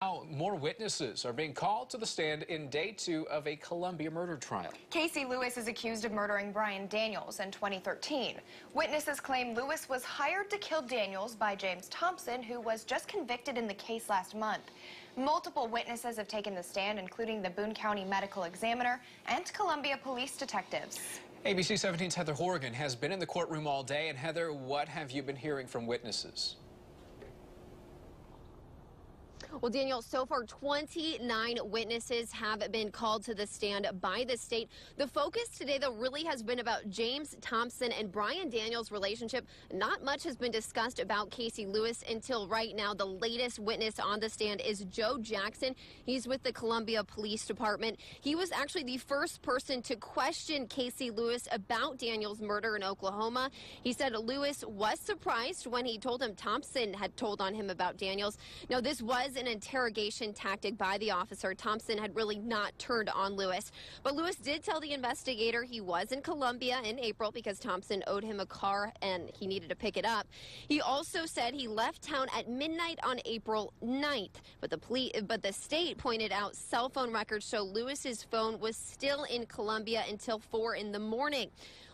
Now, more witnesses are being called to the stand in day 2 of a Columbia murder trial. Casey Lewis is accused of murdering Brian Daniels in 2013. Witnesses claim Lewis was hired to kill Daniels by James Thompson, who was just convicted in the case last month. Multiple witnesses have taken the stand, including the Boone County Medical Examiner and Columbia police detectives. ABC 17's Heather Horgan has been in the courtroom all day. And Heather, what have you been hearing from witnesses? Well, Daniel, so far 29 witnesses have been called to the stand by the state. The focus today, though, really has been about James Thompson and Brian Daniels' relationship. Not much has been discussed about Casey Lewis until right now. The latest witness on the stand is Joe Jackson. He's with the Columbia Police Department. He was actually the first person to question Casey Lewis about Daniels' murder in Oklahoma. He said Lewis was surprised when he told him Thompson had told on him about Daniels. Now, this was an interrogation tactic by the officer. Thompson had really not turned on Lewis. But Lewis did tell the investigator he was in Columbia in April because Thompson owed him a car and he needed to pick it up. He also said he left town at midnight on April 9th. But the state pointed out cell phone records show Lewis's phone was still in Columbia until 4 in the morning.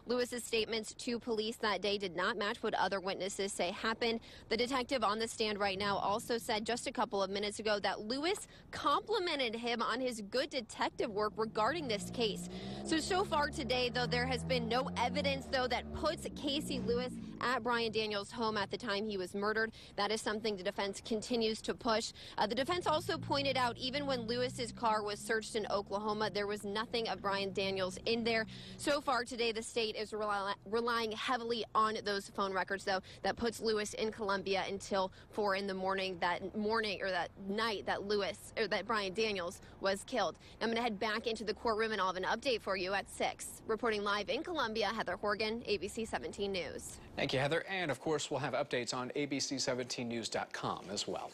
Lewis's statements to police that day did not match what other witnesses say happened. The detective on the stand right now also said just a couple of minutes ago that Lewis complimented him on his good detective work regarding this case. So far today, though, there has been no evidence, though, that puts Casey Lewis at Brian Daniels' home at the time he was murdered. That is something the defense continues to push. The defense also pointed out even when Lewis's car was searched in Oklahoma, there was nothing of Brian Daniels in there. So far today, the state is relying heavily on those phone records, though. That puts Lewis in Columbia until 4 in the morning that night that Brian Daniels was killed. I'm going to head back into the courtroom and I'll have an update for you at 6. Reporting live in Columbia, Heather Horgan, ABC 17 News. Thank you, Heather. And of course, we'll have updates on abc17news.com as well.